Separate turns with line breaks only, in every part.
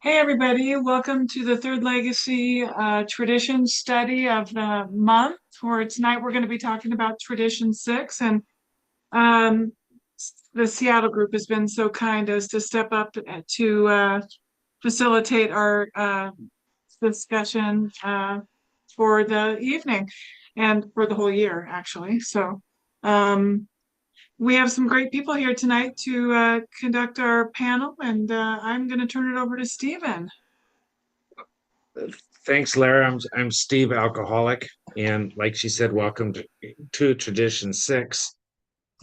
Hey everybody, welcome to the Third Legacy Tradition Study of the Month. Where tonight we're going to be talking about Tradition 6, and um, the Seattle group has been so kind as to step up to facilitate our discussion for the evening and for the whole year, actually. So um, we have some great people here tonight to conduct our panel, and I'm going to turn it over to Stephen.
Thanks, Lara. I'm Steve, alcoholic, and like she said, welcome to Tradition Six.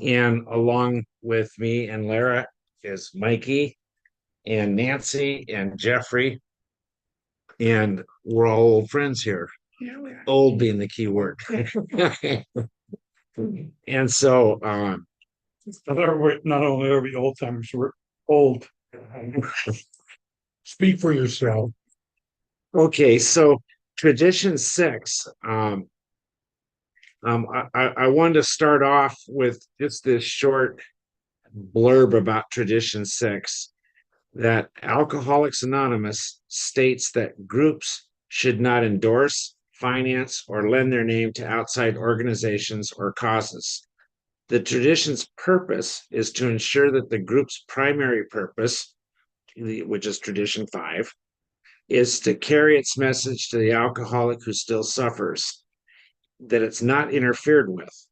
And along with me and Lara is Mikey and Nancy and Jeffrey, and we're all old friends here. Yeah, we are. Old being the key word. And so,
Not only are we old timers, we're old. Speak for yourself.
okay, so Tradition Six. I wanted to start off with just this short blurb about Tradition Six, that Alcoholics Anonymous states that groups should not endorse, finance, or lend their name to outside organizations or causes. The tradition's purpose is to ensure that the group's primary purpose, which is Tradition 5, is to carry its message to the alcoholic who still suffers, that it's not interfered with.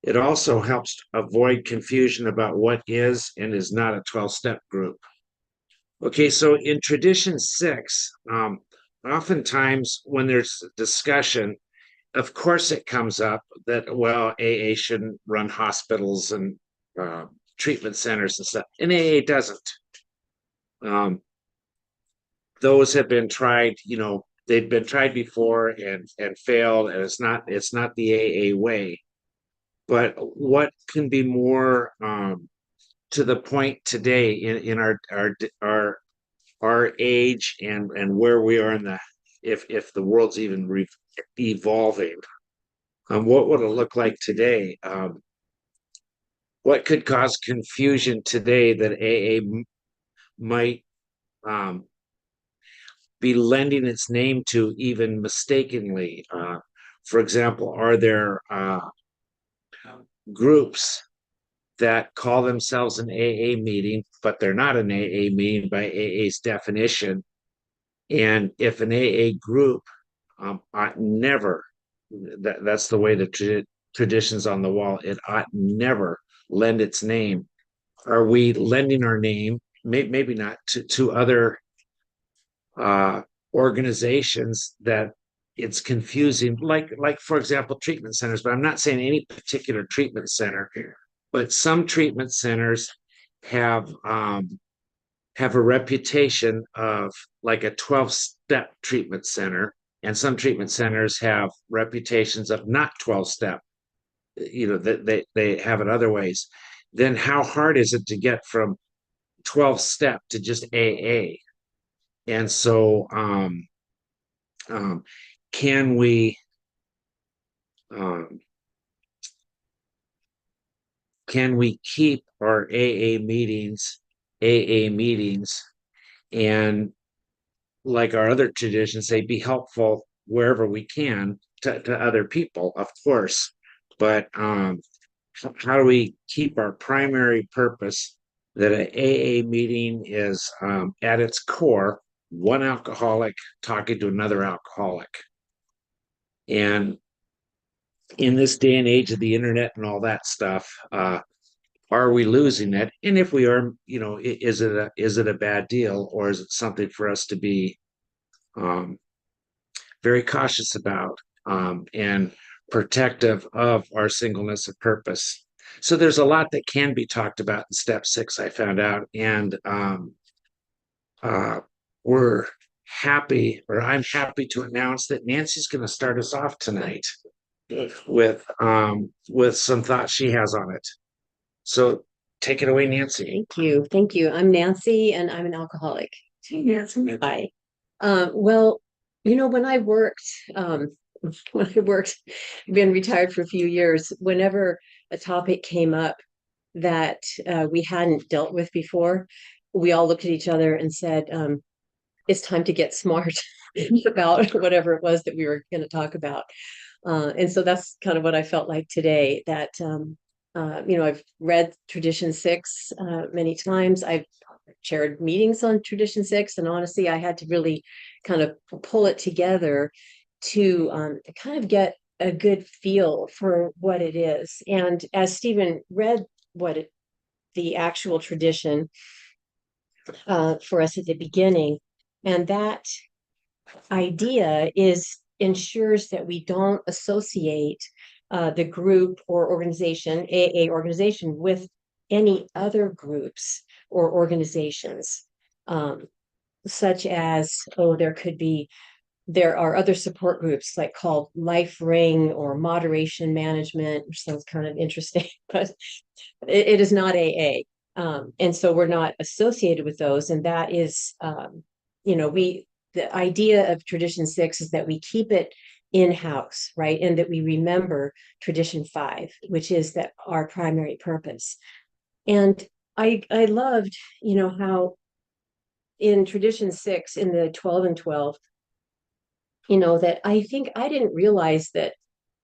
It also helps avoid confusion about what is and is not a 12-step group. Okay, so in Tradition 6, oftentimes when there's discussion, of course it comes up that, well, AA shouldn't run hospitals and treatment centers and stuff, and AA doesn't. Those have been tried, they've been tried before and failed, and it's not the AA way. But what can be more to the point today in our age and where we are in the, if the world's even evolving, what would it look like today? What could cause confusion today that AA might um, be lending its name to, even mistakenly? For example, are there groups that call themselves an AA meeting, but they're not an AA meeting by AA's definition? And if an AA group ought never, that's the way the tradition's on the wall, it ought never lend its name. Are we lending our name, maybe not to other uh, organizations that it's confusing, like for example, treatment centers, but I'm not saying any particular treatment center, but some treatment centers have have a reputation of like a 12-step treatment center, and some treatment centers have reputations of not 12-step, that they have it other ways. Then how hard is it to get from 12-step to just AA? And so um, can we um, can we keep our AA meetings, and like our other traditions say, be helpful wherever we can to other people, of course, but how do we keep our primary purpose, that an AA meeting is at its core one alcoholic talking to another alcoholic? And in this day and age of the internet and all that stuff, are we losing it? And if we are, is it a bad deal, or is it something for us to be um, very cautious about, and protective of our singleness of purpose? So there's a lot that can be talked about in step 6, I found out. And uh, we're happy, or I'm happy to announce that Nancy's going to start us off tonight with some thoughts she has on it. So take it away, Nancy.
Thank you. Thank you. I'm Nancy and I'm an alcoholic.
Hey, Nancy.
Hi. Well, when I worked, been retired for a few years, whenever a topic came up that we hadn't dealt with before, we all looked at each other and said, it's time to get smart about whatever it was that we were going to talk about. And so that's kind of what I felt like today, that, I've read Tradition 6 many times. I've chaired meetings on Tradition 6, and honestly, I had to really kind of pull it together to kind of get a good feel for what it is. And as Stephen read the actual tradition for us at the beginning, and that idea ensures that we don't associate the group or organization, AA organization, with any other groups or organizations, such as, there are other support groups like called Life Ring or Moderation Management, which sounds kind of interesting, but it is not AA. And so we're not associated with those. And that is, the idea of Tradition 6 is that we keep it in-house, right? And that we remember Tradition 5, which is that our primary purpose. And I loved, how in Tradition 6, in the 12 and 12, that I think I didn't realize that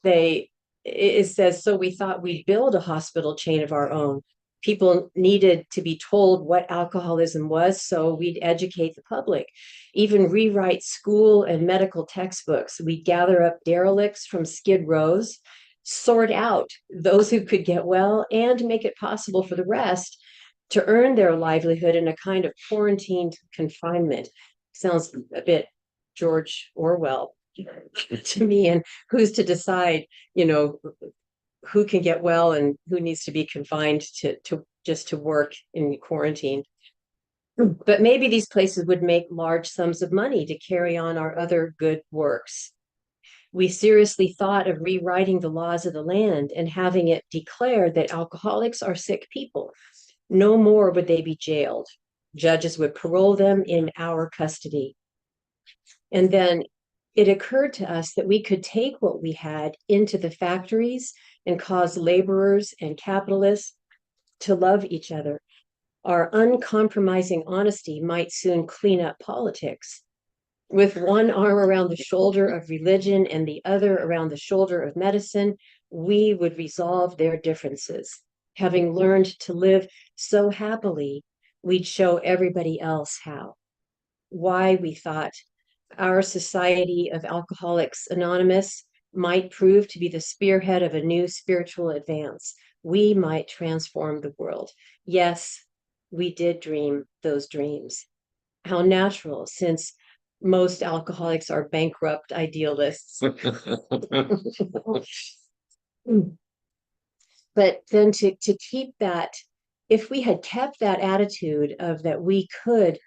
it says, so we thought we'd build a hospital chain of our own. People needed to be told what alcoholism was, so we'd educate the public, even rewrite school and medical textbooks. We'd gather up derelicts from skid rows, sort out those who could get well, and make it possible for the rest to earn their livelihood in a kind of quarantined confinement. Sounds a bit George Orwell to me. And who's to decide, who can get well and who needs to be confined to just to work in quarantine. But maybe these places would make large sums of money to carry on our other good works. We seriously thought of rewriting the laws of the land and having it declared that alcoholics are sick people. No more would they be jailed. Judges would parole them in our custody. And then it occurred to us that we could take what we had into the factories and cause laborers and capitalists to love each other. Our uncompromising honesty might soon clean up politics. With one arm around the shoulder of religion and the other around the shoulder of medicine, we would resolve their differences. Having learned to live so happily, we'd show everybody else how. Why, we thought, our Society of Alcoholics Anonymous might prove to be the spearhead of a new spiritual advance. We might transform the world. Yes, we did dream those dreams. How natural, since most alcoholics are bankrupt idealists. But then to keep that, if we had kept that attitude of that we could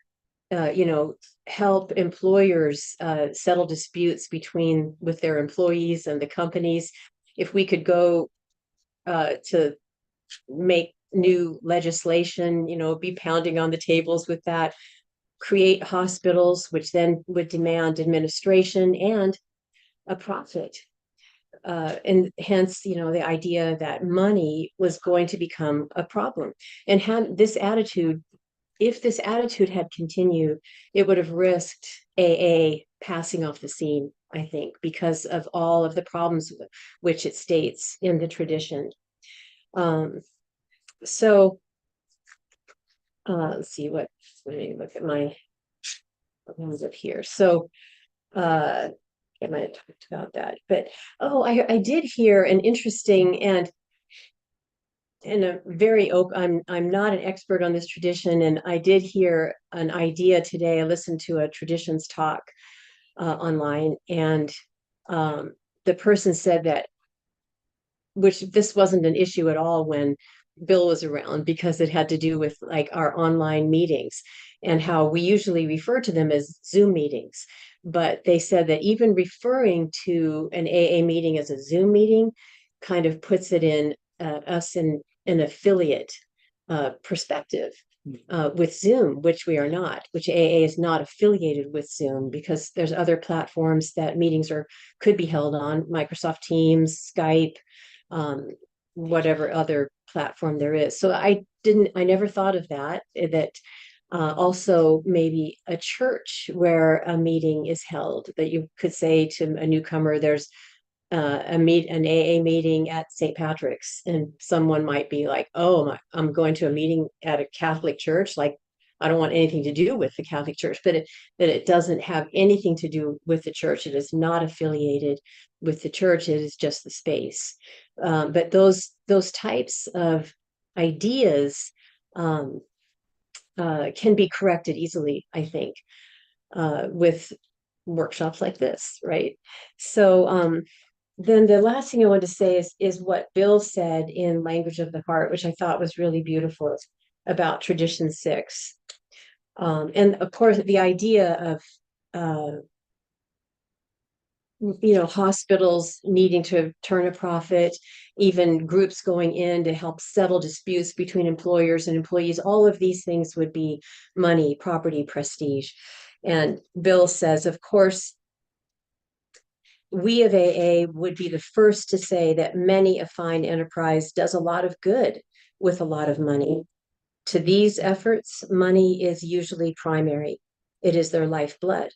help employers settle disputes with their employees and the companies, if we could go to make new legislation, be pounding on the tables with that, create hospitals, which then would demand administration and a profit. And hence, the idea that money was going to become a problem. And if this attitude had continued, it would have risked AA passing off the scene, I think, because of all of the problems which it states in the tradition. So let's see let me look at my ones up here. So I might have talked about that, but I did hear an interesting and a very open, I'm not an expert on this tradition, and I did hear an idea today. I listened to a traditions talk online, and the person said that, which this wasn't an issue at all when Bill was around, because it had to do with like our online meetings and how we usually refer to them as Zoom meetings. But they said that even referring to an AA meeting as a Zoom meeting kind of puts it in us in an affiliate perspective with Zoom, which we are not, which AA is not affiliated with Zoom, because there's other platforms that meetings could be held on, Microsoft Teams, Skype, whatever other platform there is. So I never thought of that Also, maybe a church where a meeting is held that you could say to a newcomer, there's an AA meeting at St. Patrick's, and someone might be like, "Oh, I'm going to a meeting at a Catholic church. Like, I don't want anything to do with the Catholic Church," but it doesn't have anything to do with the church. It is not affiliated with the church. It is just the space. But those types of ideas can be corrected easily, I think, with workshops like this, right? So then the last thing I want to say is what Bill said in Language of the Heart, which I thought was really beautiful about Tradition 6. And of course, the idea of hospitals needing to turn a profit, even groups going in to help settle disputes between employers and employees, all of these things would be money, property, prestige. And Bill says, of course, we of AA would be the first to say that many a fine enterprise does a lot of good with a lot of money. To these efforts, money is usually primary. It is their lifeblood.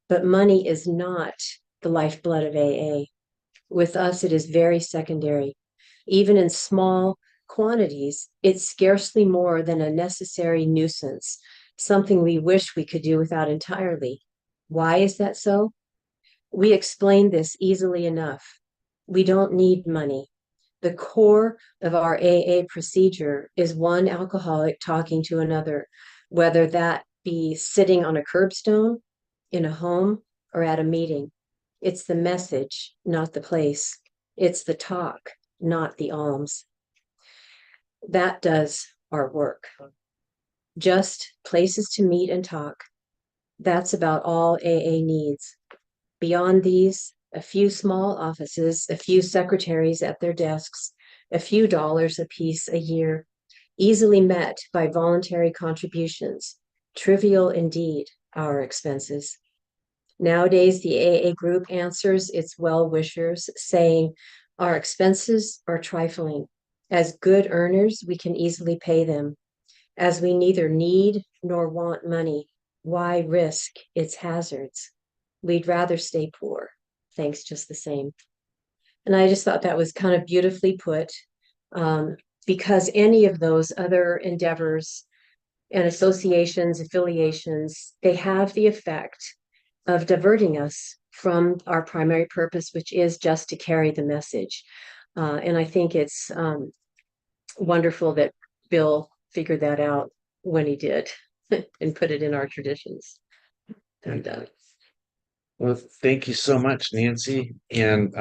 But money is not the lifeblood of AA. With us, it is very secondary. Even in small quantities, it's scarcely more than a necessary nuisance, something we wish we could do without entirely. Why is that so? We explain this easily enough. We don't need money. The core of our AA procedure is one alcoholic talking to another, whether that be sitting on a curbstone, in a home, or at a meeting. It's the message, not the place. It's the talk, not the alms. That does our work. Just places to meet and talk. That's about all AA needs. Beyond these, a few small offices, a few secretaries at their desks, a few dollars apiece a year, easily met by voluntary contributions. Trivial indeed, our expenses. Nowadays, the AA group answers its well-wishers, saying, "Our expenses are trifling. As good earners, we can easily pay them. As we neither need nor want money, why risk its hazards? We'd rather stay poor. Thanks just the same." And I just thought that was kind of beautifully put, because any of those other endeavors and associations, affiliations, they have the effect of diverting us from our primary purpose, which is just to carry the message. And I think it's wonderful that Bill figured that out when he did and put it in our traditions. And
Well, thank you so much, Nancy. And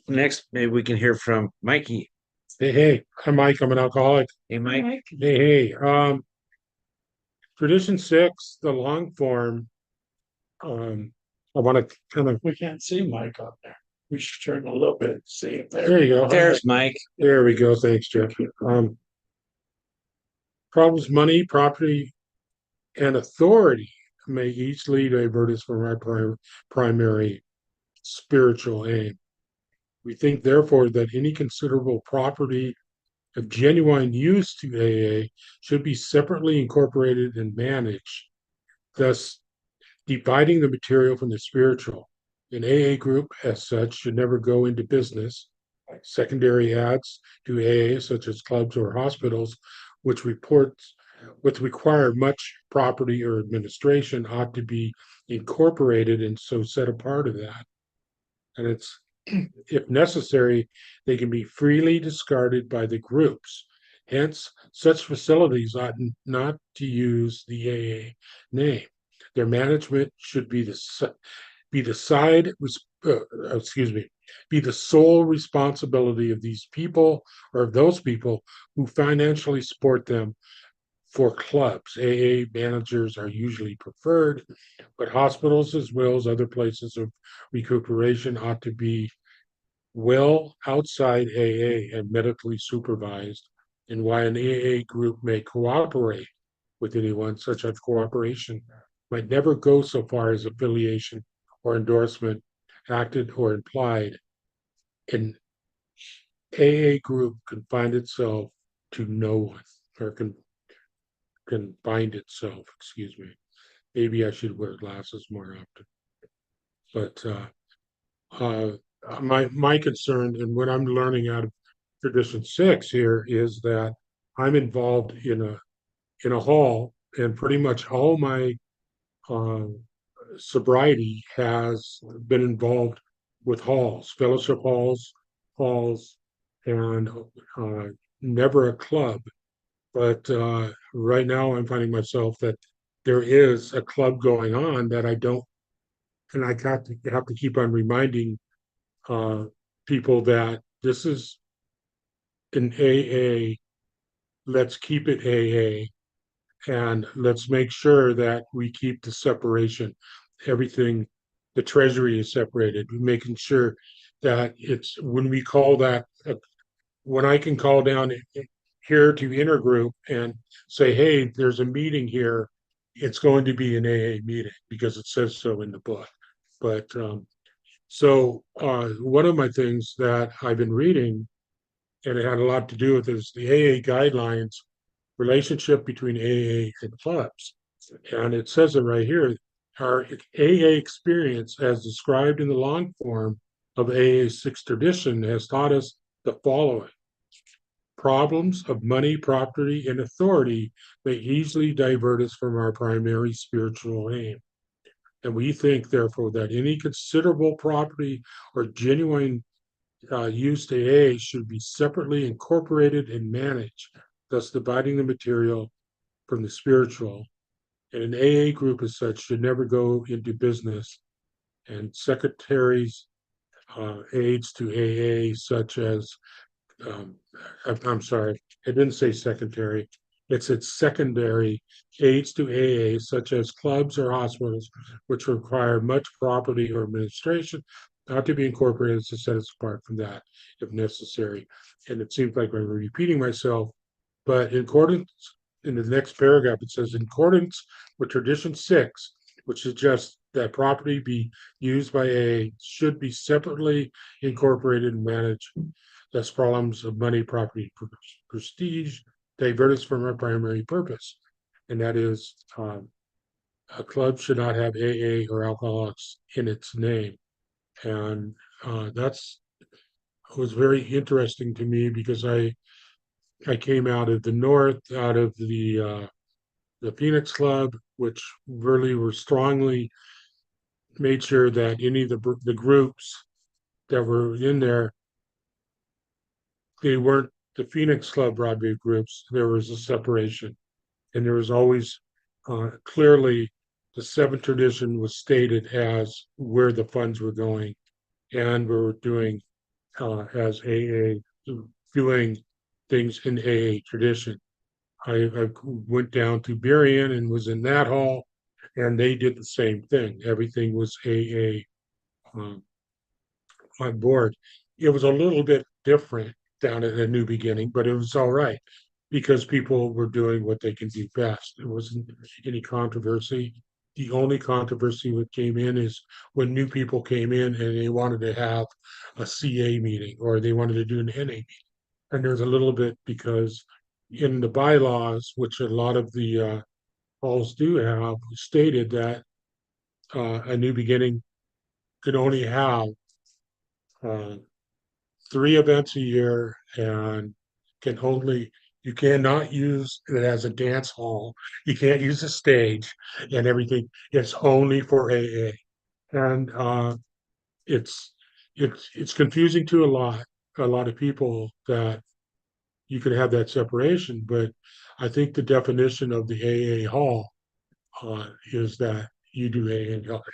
next, maybe we can hear from Mikey.
Hey, I'm Mike, I'm an alcoholic.
Hey, Mike.
Mike?
Hey, Tradition 6, the long form. I want to kind of,
We can't see Mike up there. We should turn a little bit, see if
there you go.
There's Mike.
There we go. Thanks, Jeff. Problems, money, property, and authority may easily divert us from our primary spiritual aim. We think, therefore, that any considerable property of genuine use to AA should be separately incorporated and managed, thus dividing the material from the spiritual. An AA group, as such, should never go into business. Secondary ads to AA, such as clubs or hospitals, which require much property or administration, ought to be incorporated and so set apart of that. And it's, if necessary, they can be freely discarded by the groups. Hence, such facilities ought not to use the AA name. Their management should be the sole responsibility of these people or of those people who financially support them. For clubs, AA managers are usually preferred, but hospitals as well as other places of recuperation ought to be well outside AA and medically supervised. And why an AA group may cooperate with anyone, such as cooperation might never go so far as affiliation or endorsement, acted or implied. An AA group confined itself to no one, or can bind itself, excuse me. Maybe I should wear glasses more often. But my concern and what I'm learning out of tradition 6 here is that I'm involved in a hall, and pretty much all my uh, sobriety has been involved with halls, fellowship halls, and never a club. But right now, I'm finding myself that there is a club going on that I don't, and I have to keep on reminding uh, people that this is an AA. Let's keep it AA, and let's make sure that we keep the separation. Everything, the treasury is separated, making sure that it's when we call that, when I can call down here to intergroup and say, hey, there's a meeting here, it's going to be an AA meeting because it says so in the book. But so one of my things that I've been reading, and it had a lot to do with this, the AA guidelines, relationship between AA and clubs. And it says it right here. Our AA experience, as described in the long form of AA's sixth tradition, has taught us the following. Problems of money, property, and authority may easily divert us from our primary spiritual aim. And we think, therefore, that any considerable property or genuine use to AA should be separately incorporated and managed, thus dividing the material from the spiritual. And an AA group as such should never go into business. And secretaries, aides to AA, such as, I'm sorry, I didn't say secondary. It's secondary aids to AA, such as clubs or hospitals, which require much property or administration, not to be incorporated to set us apart from that if necessary. And it seems like I'm repeating myself, but in accordance, in the next paragraph, it says, in accordance with tradition 6, which suggests that property be used by AA should be separately incorporated and managed. Thus, problems of money, property, prestige divert us from our primary purpose, and that is a club should not have AA or alcoholics in its name. And that's was very interesting to me because I came out of the north, out of the Phoenix Club, which really were strongly made sure that any of the groups that were in there, they weren't the Phoenix Club Broadway groups. There was a separation, and there was always clearly the seventh tradition was stated as where the funds were going, and we were doing as AA, doing things in AA tradition. I went down to Berrien and was in that hall, and they did the same thing. Everything was AA on board. It was a little bit different down at a New Beginning, but it was all right because people were doing what they can do best. There wasn't any controversy. The only controversy that came in is when new people came in and they wanted to have a CA meeting or they wanted to do an NA meeting. And there's a little bit because in the bylaws, which a lot of the halls do have, stated that a New Beginning could only have uh, 3 events a year and can only you cannot use it as a dance hall. You can't use a stage and everything. It's only for AA, and it's it's confusing to a lot of people that you could have that separation. But I think the definition of the AA hall is that you do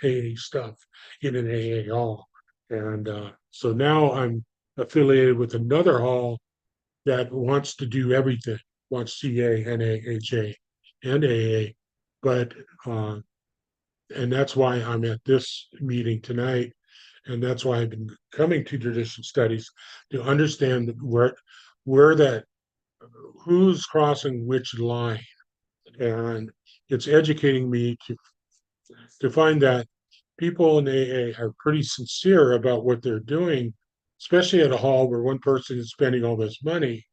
AA stuff in an AA hall, and so now I'm affiliated with another hall that wants to do everything, wants CA, NA, HA, and AA. But and that's why I'm at this meeting tonight, and that's why I've been coming to tradition studies to understand where that who's crossing which line, and it's educating me to find that people in AA are pretty sincere about what they're doing, especially at a hall where one person is spending all this money.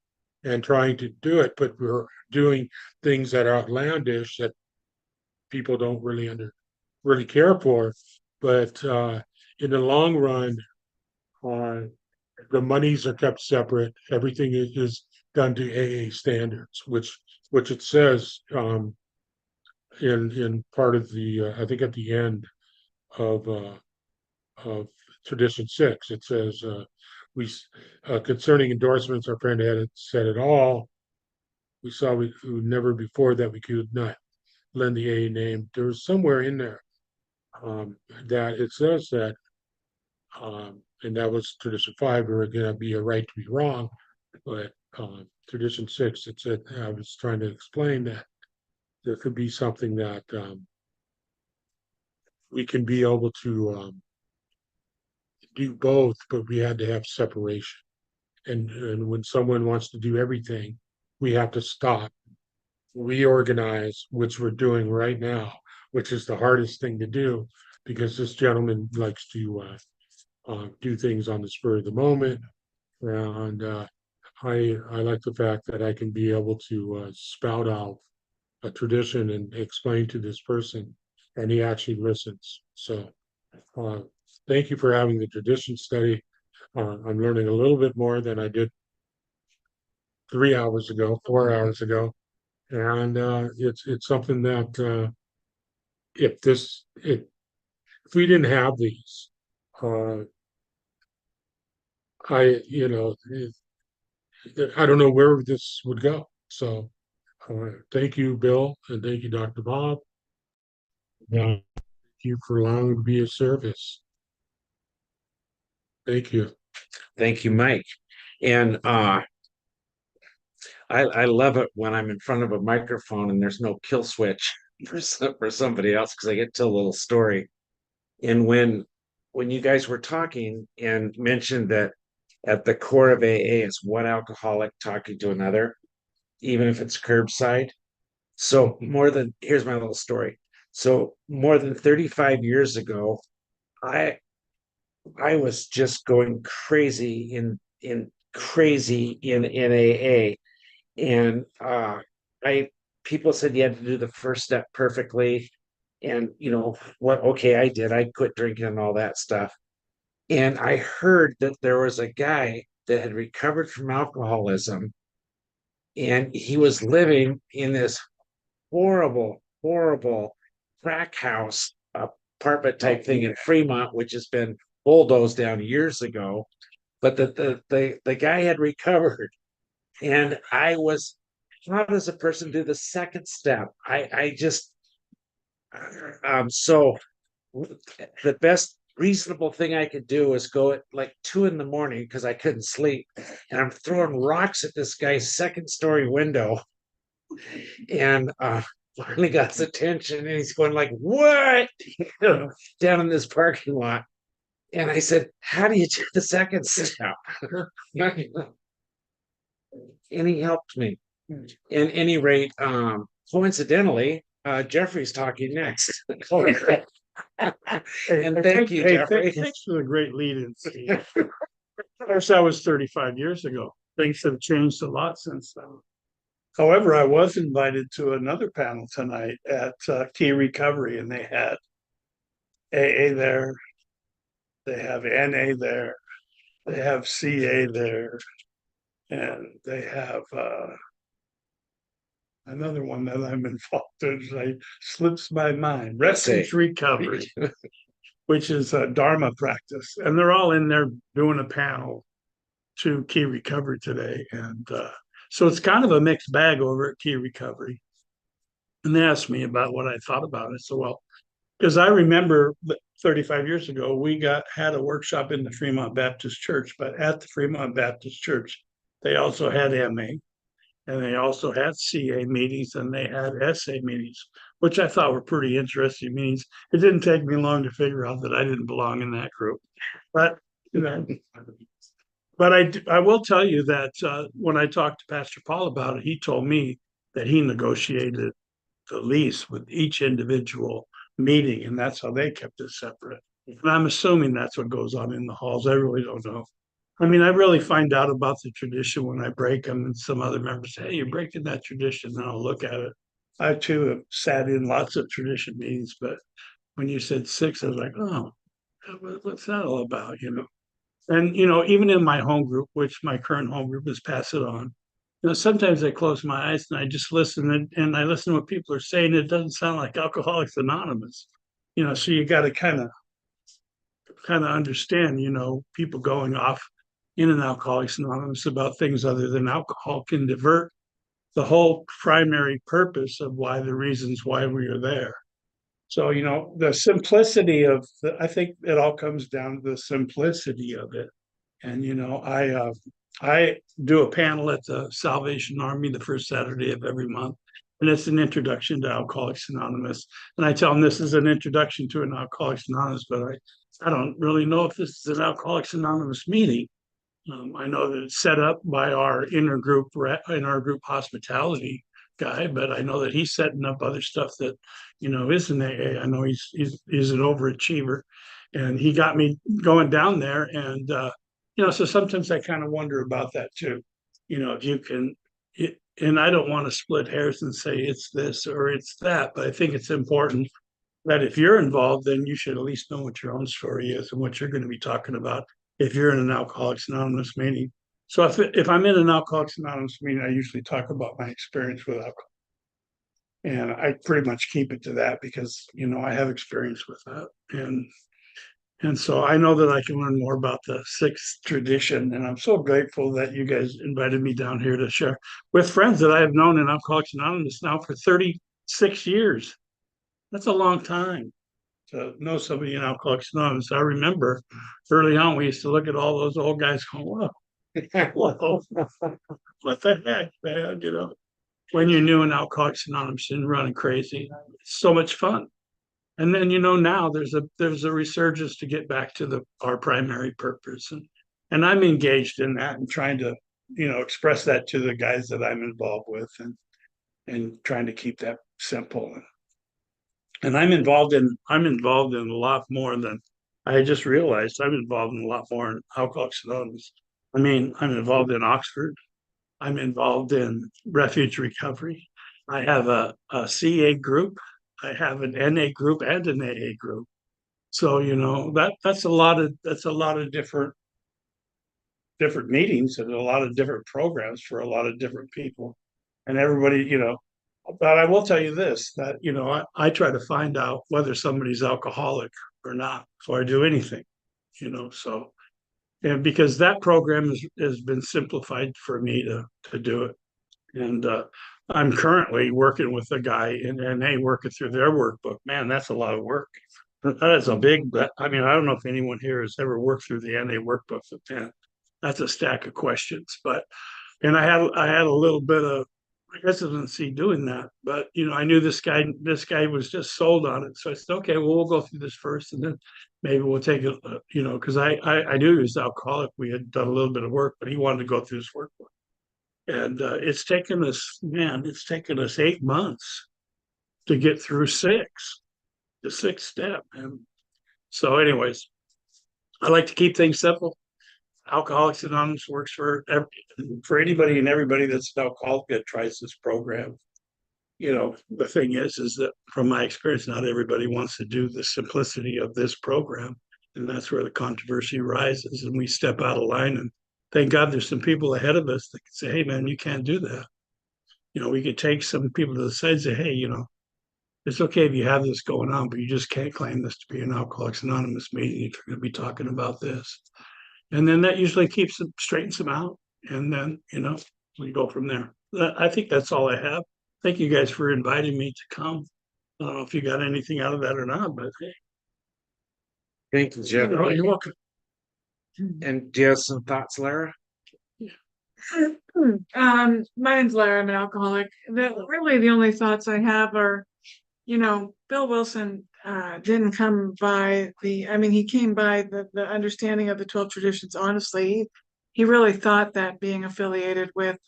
and trying to do it, but we're doing things that are outlandish that people don't really care for. But in the long run, uh, the monies are kept separate. Everything is done to AA standards, which it says in part of the I think at the end of tradition 6, it says we concerning endorsements, our friend had said it all. We saw we never before that we could not lend the AA name. There was somewhere in there that it says that, and that was tradition 5. There going to be a right to be wrong, but tradition 6, it said I was trying to explain that there could be something that we can be able to do both, but we had to have separation. And when someone wants to do everything, we have to stop, reorganize, which we're doing right now, which is the hardest thing to do because this gentleman likes to do things on the spur of the moment. And I like the fact that I can be able to spout out a tradition and explain to this person, and he actually listens. So thank you for having the tradition study. I'm learning a little bit more than I did 3 hours ago, 4 hours ago, and it's something that if we didn't have these, uh, I don't know where this would go. So thank you, Bill, and thank you, Dr. Bob. Thank you for allowing me to be of service. Thank you.
Thank you, Mike. And I love it when I'm in front of a microphone and there's no kill switch for somebody else because I get to tell a little story. And when you guys were talking and mentioned that at the core of AA is one alcoholic talking to another, even if it's curbside. So here's my little story. So more than 35 years ago, I was just going crazy in AA. And I people said you had to do the first step perfectly. And okay, I did. I quit drinking and all that stuff. And I heard that there was a guy that had recovered from alcoholism and he was living in this horrible, horrible crack house apartment type thing in Fremont, which has been bulldozed down years ago. But the guy had recovered, and I was, how does a person do the second step? I just so the best reasonable thing I could do is go at like 2 a.m. because I couldn't sleep, and I'm throwing rocks at this guy's second-story window, and finally got his attention, and he's going like, "What?" Down in this parking lot, and I said, "How do you do the second step?" And he helped me. At any rate, coincidentally, Jeffrey's talking next. And thank you, Jeffrey.
Thanks for the great lead-in, Steve. Of course, that was 35 years ago. Things have changed a lot since then. However, I was invited to another panel tonight at Key Recovery, and they had AA there, they have NA there, they have CA there, and they have another one that I'm involved in. Like, slips my mind. Refuge Recovery, which is a Dharma practice, and they're all in there doing a panel to Key Recovery today, and so it's kind of a mixed bag over at Key Recovery. And they asked me about what I thought about it. So, well, because I remember 35 years ago, we had a workshop in the Fremont Baptist Church, but at the Fremont Baptist Church, they also had MA, and they also had CA meetings, and they had SA meetings, which I thought were pretty interesting meetings. It didn't take me long to figure out that I didn't belong in that group, but But I will tell you that when I talked to Pastor Paul about it, he told me that he negotiated the lease with each individual meeting, and that's how they kept it separate. And I'm assuming that's what goes on in the halls. I really don't know. I mean, I really find out about the tradition when I break them, and some other members say, "Hey, you're breaking that tradition," and I'll look at it. I too have sat in lots of tradition meetings, but when you said six, I was like, "Oh, what's that all about?" You know. And even in my home group, which my current home group is Pass It On, sometimes I close my eyes and I just listen, and I listen to what people are saying. It doesn't sound like Alcoholics Anonymous, so you got to kind of understand, people going off in an Alcoholics Anonymous about things other than alcohol can divert the whole primary purpose of the reasons why we are there. So, the simplicity I think it all comes down to the simplicity of it. And, I do a panel at the Salvation Army the first Saturday of every month. And it's an introduction to Alcoholics Anonymous. And I tell them this is an introduction to an Alcoholics Anonymous, but I don't really know if this is an Alcoholics Anonymous meeting. I know that it's set up by our in our group hospitality guy, but I know that he's setting up other stuff that, is an AA. I know he's an overachiever, and he got me going down there. And, so sometimes I kind of wonder about that too. If you can, and I don't want to split hairs and say it's this or it's that, but I think it's important that if you're involved, then you should at least know what your own story is and what you're going to be talking about if you're in an Alcoholics Anonymous meeting. So if I'm in an Alcoholics Anonymous meeting, I usually talk about my experience with alcohol. And I pretty much keep it to that because, I have experience with that. And so I know that I can learn more about the sixth tradition. And I'm so grateful that you guys invited me down here to share with friends that I have known in Alcoholics Anonymous now for 36 years. That's a long time to know somebody in Alcoholics Anonymous. I remember early on, we used to look at all those old guys going, whoa, what the heck, man, when you're new in Alcoholics Anonymous and running crazy, it's so much fun. And then, now there's a resurgence to get back to our primary purpose. And I'm engaged in that and trying to, express that to the guys that I'm involved with and trying to keep that simple. And I'm involved in a lot more than I just realized. I'm involved in a lot more in Alcoholics Anonymous. I mean, I'm involved in Oxford. I'm involved in refuge recovery. I have a CA group. I have an NA group and an AA group. So that's a lot of different meetings and a lot of different programs for a lot of different people, and everybody. But I will tell you this, that, I try to find out whether somebody's alcoholic or not before I do anything, so, and because that program has been simplified for me to do it. And I'm currently working with a guy in NA working through their workbook. Man, that's a lot of work. That is I don't know if anyone here has ever worked through the NA workbook, but man, that's a stack of questions. And I had a little bit of hesitancy doing that, but I knew this guy was just sold on it. So I said, okay, well, we'll go through this first, and then maybe we'll take it, because I knew he was alcoholic. We had done a little bit of work, but he wanted to go through his workbook. And it's taken us 8 months to get through the sixth step. And so anyways, I like to keep things simple. Alcoholics Anonymous works for anybody and everybody that's an alcoholic that tries this program. The thing is that from my experience, not everybody wants to do the simplicity of this program. And that's where the controversy rises, and we step out of line. And thank God there's some people ahead of us that can say, hey, man, you can't do that. We could take some people to the side and say, hey, it's okay if you have this going on, but you just can't claim this to be an Alcoholics Anonymous meeting if you're going to be talking about this. And then that usually straightens them out. And then, we go from there. I think that's all I have. Thank you guys for inviting me to come. I don't know if you got anything out of that or not, but hey.
Thank you, Jeff.
You're welcome.
And do you have some thoughts, Lara?
My name's Lara. I'm an alcoholic. Really the only thoughts I have are, Bill Wilson didn't come by he came by the understanding of the 12 traditions. Honestly, he really thought that being affiliated with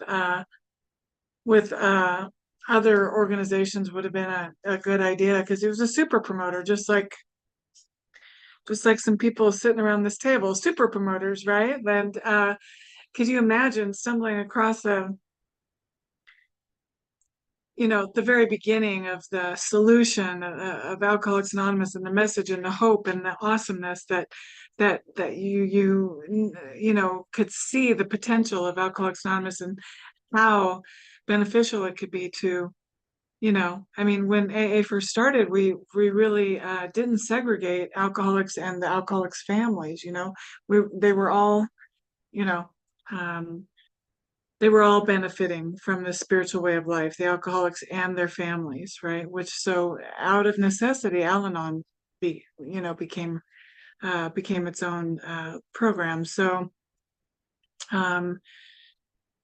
other organizations would have been a good idea, because he was a super promoter, just like just like some people sitting around this table, super promoters, right? And could you imagine stumbling across the very beginning of the solution of Alcoholics Anonymous, and the message and the hope and the awesomeness that you could see the potential of Alcoholics Anonymous, and how beneficial it could be to, I mean, when AA first started, we really didn't segregate alcoholics and the alcoholics' families. They were all, you know, um, they were all benefiting from the spiritual way of life, the alcoholics and their families, right? Which, so out of necessity, Al-Anon became its own program. So,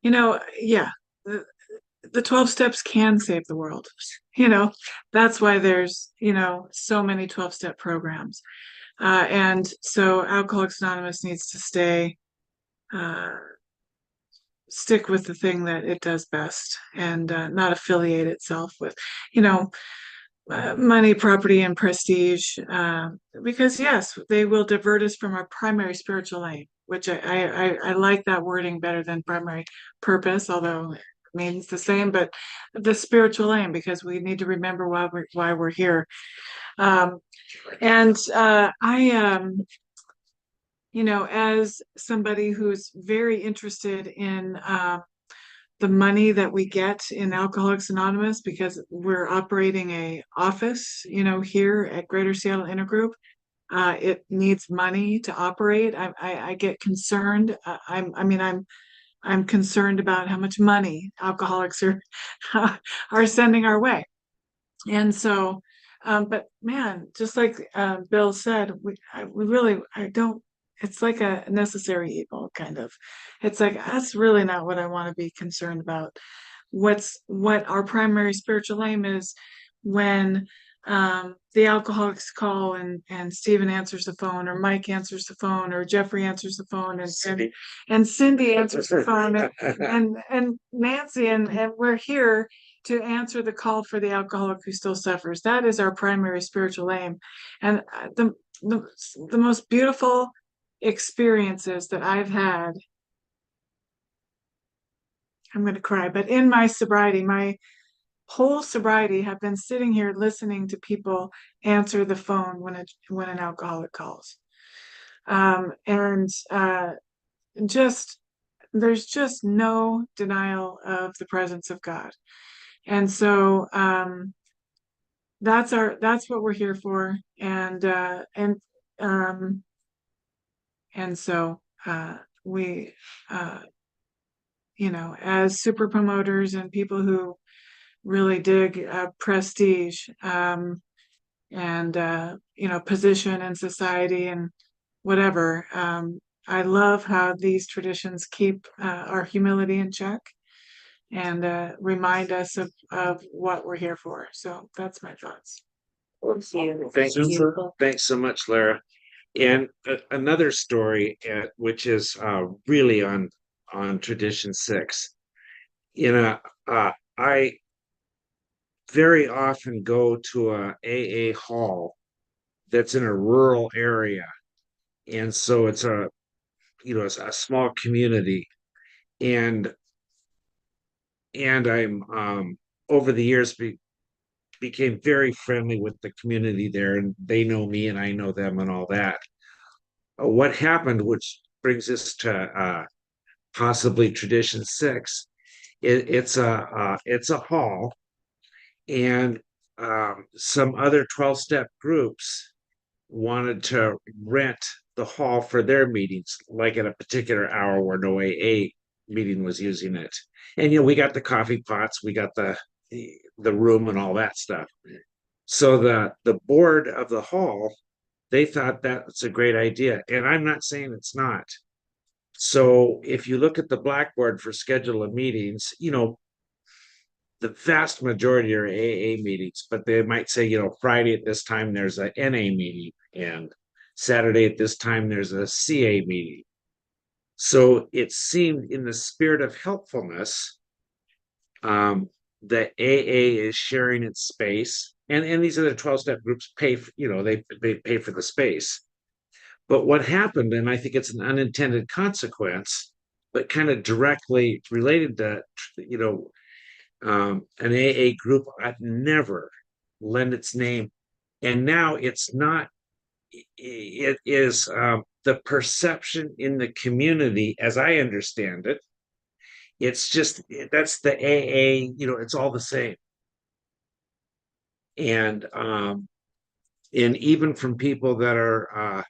yeah, the 12 steps can save the world. That's why there's so many 12-step programs. And so Alcoholics Anonymous needs to stick with the thing that it does best, and not affiliate itself with money, property, and prestige, because yes, they will divert us from our primary spiritual aim, which I like that wording better than primary purpose, although it means the same, but the spiritual aim, because we need to remember why we're here. And as somebody who's very interested in the money that we get in Alcoholics Anonymous, because we're operating a office, here at Greater Seattle Intergroup. It needs money to operate. I get concerned. I'm concerned about how much money alcoholics are sending our way. And so, but man, just like Bill said, I don't. It's like a necessary evil, kind of. It's like, that's really not what I want to be concerned about. What our primary spiritual aim is, when the alcoholics call, and Stephen answers the phone, or Mike answers the phone, or Jeffrey answers the phone, and Cindy answers the phone, and Nancy, and we're here to answer the call for the alcoholic who still suffers. That is our primary spiritual aim. And the most beautiful experiences that I've had, I'm going to cry, but in my sobriety, my whole sobriety, have been sitting here listening to people answer the phone when an alcoholic calls. And there's just no denial of the presence of God. And so that's what we're here for. And so we as super promoters and people who really dig prestige, and position in society and whatever, I love how these traditions keep our humility in check, and remind us of what we're here for. So that's my thoughts.
Thank you.
Thanks.
Beautiful.
Thanks so much, Lara. And another story, which is really on Tradition 6. I very often go to a AA hall that's in a rural area, and so it's it's a small community, and I'm over the years became very friendly with the community there, and they know me and I know them and all that. What happened, which brings us to possibly Tradition 6, it's a hall, and some other 12-step groups wanted to rent the hall for their meetings, like at a particular hour where no AA meeting was using it. And we got the coffee pots, we got the room and all that stuff. So the board of the hall, they thought that's a great idea, and I'm not saying it's not. So if you look at the blackboard for schedule of meetings, the vast majority are AA meetings, but they might say, Friday at this time there's a NA meeting, and Saturday at this time there's a CA meeting. So it seemed, in the spirit of helpfulness, that AA is sharing its space, and these other 12-step groups pay for, they pay for the space. But what happened, and I think it's an unintended consequence, but kind of directly related to, an AA group I'd never lend its name. And now it's not, it is the perception in the community, as I understand it. It's just, that's the AA, it's all the same. And even from people that are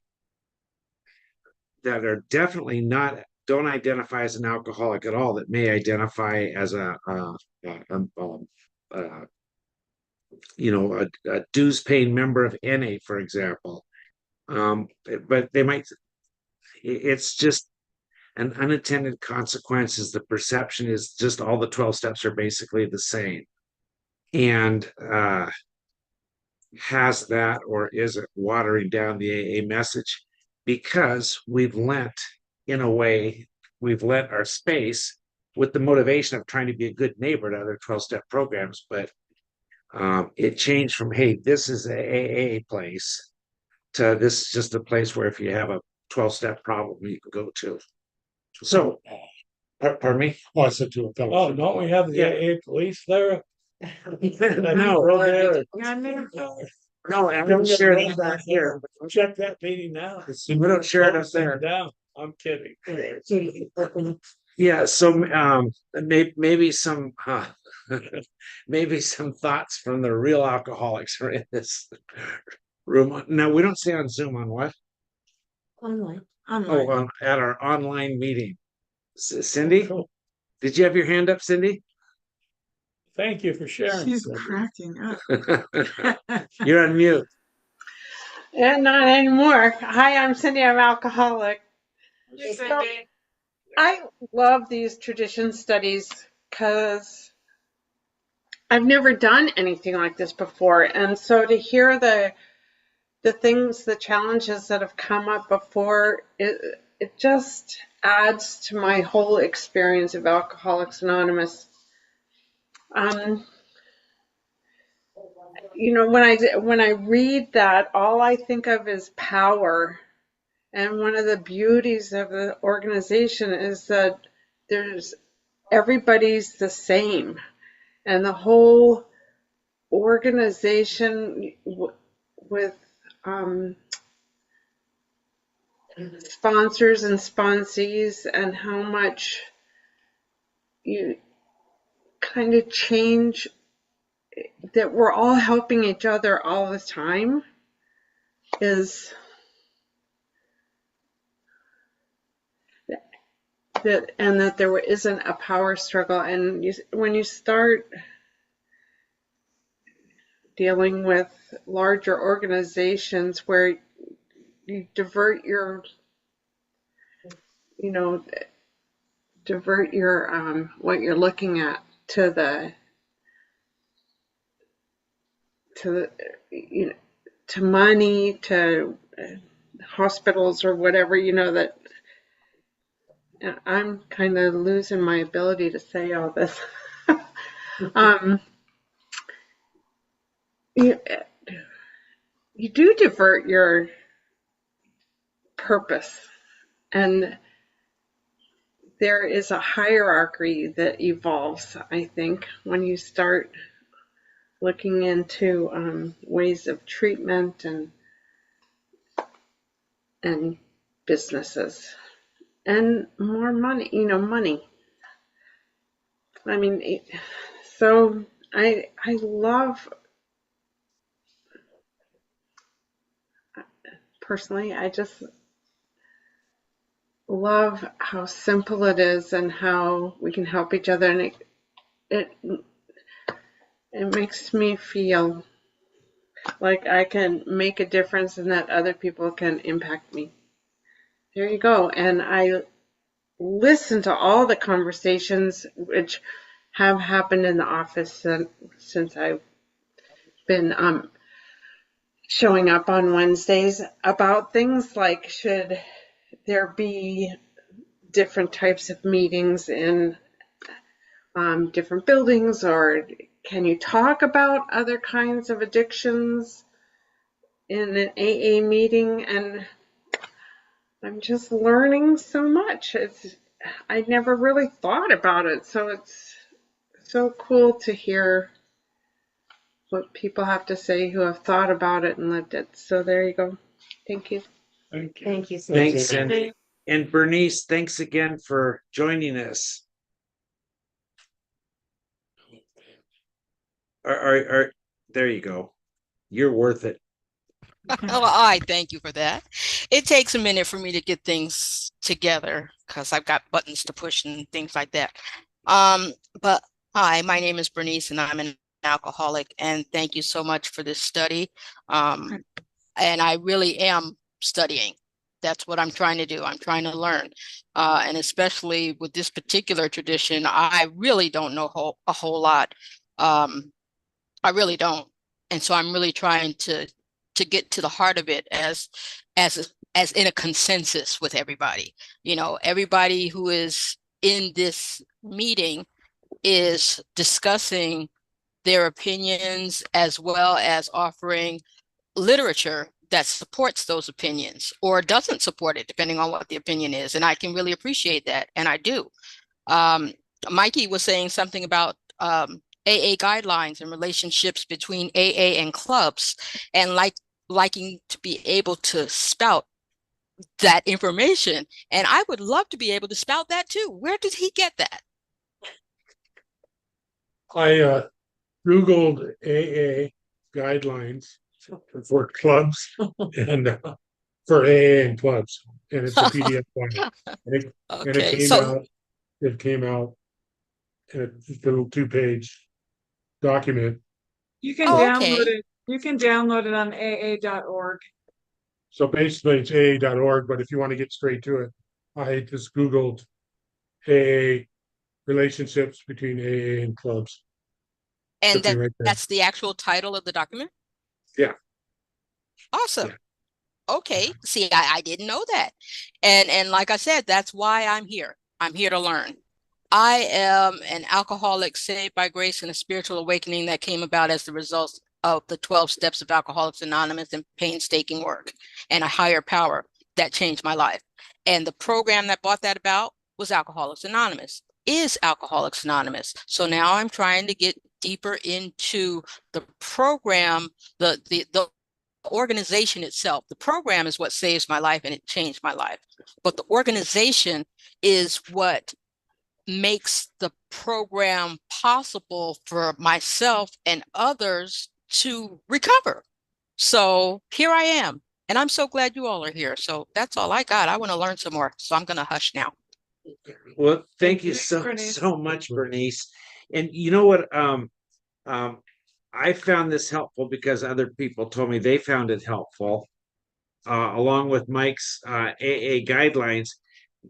definitely not, don't identify as an alcoholic at all, that may identify as a dues paying member of NA, for example. But they might, it's just an unintended consequence is the perception is just all the 12 steps are basically the same. And has that, or is it watering down the AA message? Because we've lent our space with the motivation of trying to be a good neighbor to other 12-step programs, but it changed from, hey, this is a AA place, to this is just a place where if you have a 12-step problem, you can go to. So, pardon me?
Oh, I said to a fellow.
Oh, don't we have the AA police there?
No, no, I don't share that here.
Check that meeting now.
We don't share it up there.
Down. I'm kidding.
Yeah, so maybe some maybe some thoughts from the real alcoholics are in this room. No, we don't stay on Zoom on what?
Online.
Oh, at our online meeting. Cindy, did you have your hand up, Cindy?
Thank you for sharing.
She's
Cindy.
cracking up.
You're on mute.
And not anymore. Hi, I'm Cindy. I'm alcoholic. So, I love these tradition studies because I've never done anything like this before. And so to hear the things, the challenges that have come up before, it just adds to my whole experience of Alcoholics Anonymous. When I read that, all I think of is power. And one of the beauties of the organization is that everybody's the same. And the whole organization with sponsors and sponsees, and how much you kind of change, that we're all helping each other all the time, is that, and that there isn't a power struggle. And when you start dealing with larger organizations where you divert your what you're looking at to money, to hospitals or whatever, that I'm kind of losing my ability to say all this. You do divert your purpose, and there is a hierarchy that evolves, I think, when you start looking into ways of treatment and businesses and more money, money. I mean, so I love, personally, I just love how simple it is and how we can help each other, and it makes me feel like I can make a difference and that other people can impact me. There you go. And I listen to all the conversations which have happened in the office since I've been showing up on Wednesdays about things like, should there be different types of meetings in different buildings, or can you talk about other kinds of addictions in an AA meeting? And I'm just learning so much. I never really thought about it, so it's so cool to hear what people have to say who have thought about it and lived it. So there you go. Thank you.
Thank you.
Thank you.
Thanks,
Susan.
and Bernice, thanks again for joining us. There you go. You're worth it.
Well, I thank you for that. It takes a minute for me to get things together because I've got buttons to push and things like that. But hi, my name is Bernice and I'm an alcoholic, and thank you so much for this study. And I really am studying. That's what I'm trying to do. I'm trying to learn. And especially with this particular tradition, I really don't know a whole lot. I really don't. And so I'm really trying to get to the heart of it as in a consensus with everybody. You know, everybody who is in this meeting is discussing their opinions as well as offering literature that supports those opinions or doesn't support it, depending on what the opinion is. And I can really appreciate that. And I do. Mikey was saying something about AA guidelines and relationships between AA and clubs, and liking to be able to spout that information. And I would love to be able to spout that too. Where did he get that?
I Googled AA guidelines for clubs and for AA and clubs, and it's a PDF file. And
Okay, so
it came out in a little 2-page document.
You can
Oh,
download
okay.
it. You can download it on aa.org.
So basically it's AA.org, but if you want to get straight to it, I just Googled AA relationships between AA and clubs.
And
Should be right there.
that's the actual title of the document?
Yeah.
Awesome.
Yeah.
Okay. See, I didn't know that. And like I said, that's why I'm here. I'm here to learn. I am an alcoholic saved by grace and a spiritual awakening that came about as the result of the 12 steps of Alcoholics Anonymous and painstaking work and a higher power that changed my life. And the program that brought that about was Alcoholics Anonymous, is Alcoholics Anonymous. So now I'm trying to get deeper into the program, the organization itself. The program is what saves my life and it changed my life. But the organization is what makes the program possible for myself and others to recover. So here I am. And I'm so glad you all are here. So that's all I got. I want to learn some more. So I'm going to hush now.
Well, thank you
Thanks,
so
Bernice.
much, Bernice. And you know what? I found this helpful because other people told me they found it helpful, along with Mike's AA guidelines.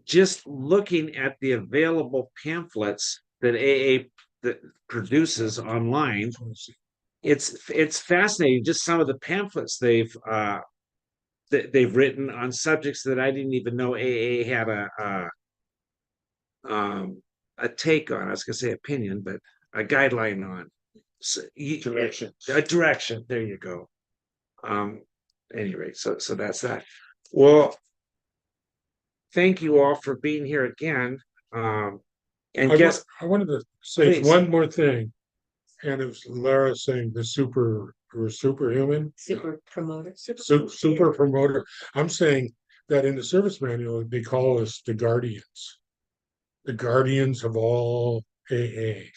Just looking at the available pamphlets that AA that produces online, it's fascinating. Just some of the pamphlets they've written on subjects that I didn't even know AA had a take on. I was going to say opinion, but a guideline on. So,
Direction.
A direction. There you go. Anyway, so that's that. Well, thank you all for being here again. And
I wanted to say
Please.
one more thing, and it was Lara saying the superhuman.
Super promoter.
Super promoter. I'm saying that in the service manual, they call us the guardians of all AA.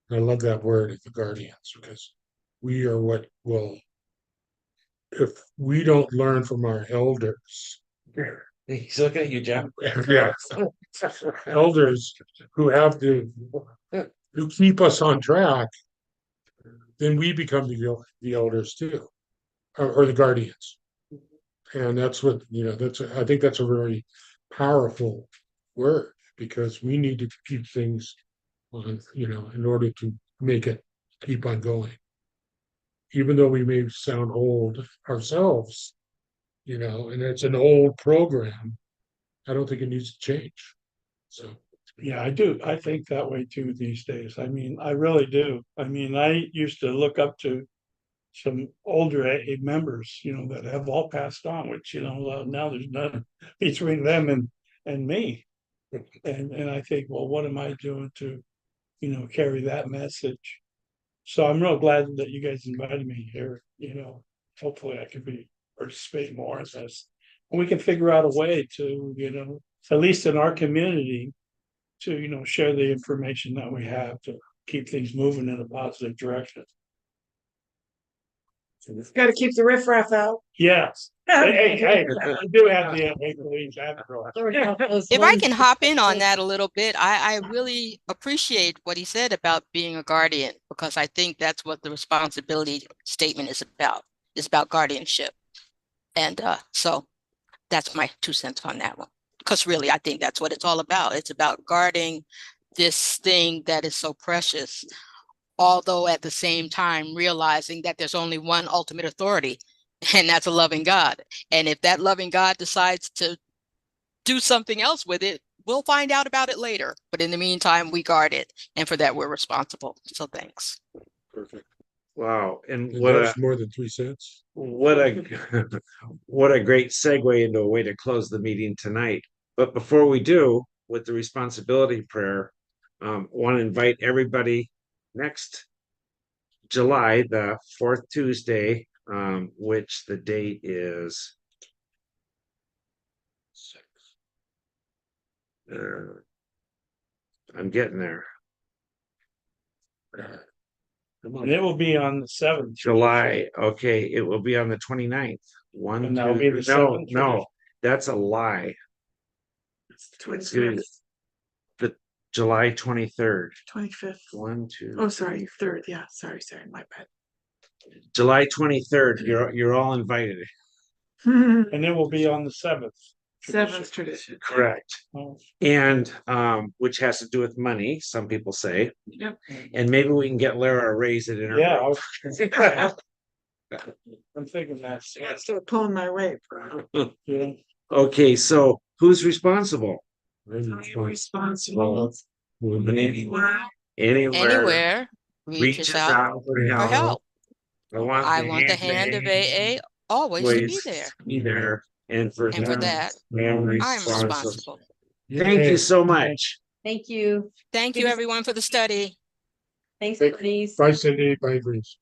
I love that word, the guardians, because we are what will, if we don't learn from our elders.
He's looking at you, Jeff.
Yeah. Elders who who keep us on track, then we become the elders too, or the guardians. And that's what, I think that's a very powerful word, because we need to keep things on, in order to make it keep on going. Even though we may sound old ourselves, and it's an old program, I don't think it needs to change. So,
Yeah, I do. I think that way too these days. I mean, I really do. I mean, I used to look up to some older AA members, that have all passed on, which, now there's none between them and me. And I think, well, what am I doing to, carry that message? So I'm real glad that you guys invited me here, hopefully I can participate more in this. And we can figure out a way to, at least in our community, to, share the information that we have to keep things moving in a positive direction.
Got to keep the riffraff out.
Yes. Hey, I do have the police after.
If I can hop in on that a little bit, I really appreciate what he said about being a guardian, because I think that's what the responsibility statement is about. It's about guardianship. And so that's my 2 cents on that one. Because really, I think that's what it's all about. It's about guarding this thing that is so precious, although at the same time realizing that there's only one ultimate authority, and that's a loving God. And if that loving God decides to do something else with it, we'll find out about it later. But in the meantime, we guard it, and for that, we're responsible. So thanks.
Perfect.
Wow, and
And
what a
that's more than 3 cents.
what a what a great segue into a way to close the meeting tonight. But before we do, with the responsibility prayer, want to invite everybody next July, the 4th Tuesday, which the date is I'm getting there. Come on.
And it will be on the 7th.
July, okay, it will be on the 29th.
And that'll be the
No,
7th.
no, that's a lie. It's good. The July 23rd.
25th.
1, 2.
Oh, sorry, 3rd. Yeah, sorry, my bad.
July 23rd, you're all invited.
And it will be on the 7th.
7th tradition.
Correct.
Oh,
And which has to do with money, some people say.
Yep.
And maybe we can get Lara a raise at
Yeah,
Internet.
I'm thinking that's,
I start pulling my weight, bro.
yeah.
Okay, so who's responsible?
I'm
Responsible.
Anywhere
Anywhere, reach
reaches
out
out for
for
help.
help.
I
I want the hand of AA always to be
always
there.
Be there, and for
And for that,
I'm
I'm
responsible.
responsible.
Thank you so much.
Thank you.
Thank you, everyone, for the study.
Thanks,
Thank-
Bernice.
Bye, Cindy. Bye, Grace.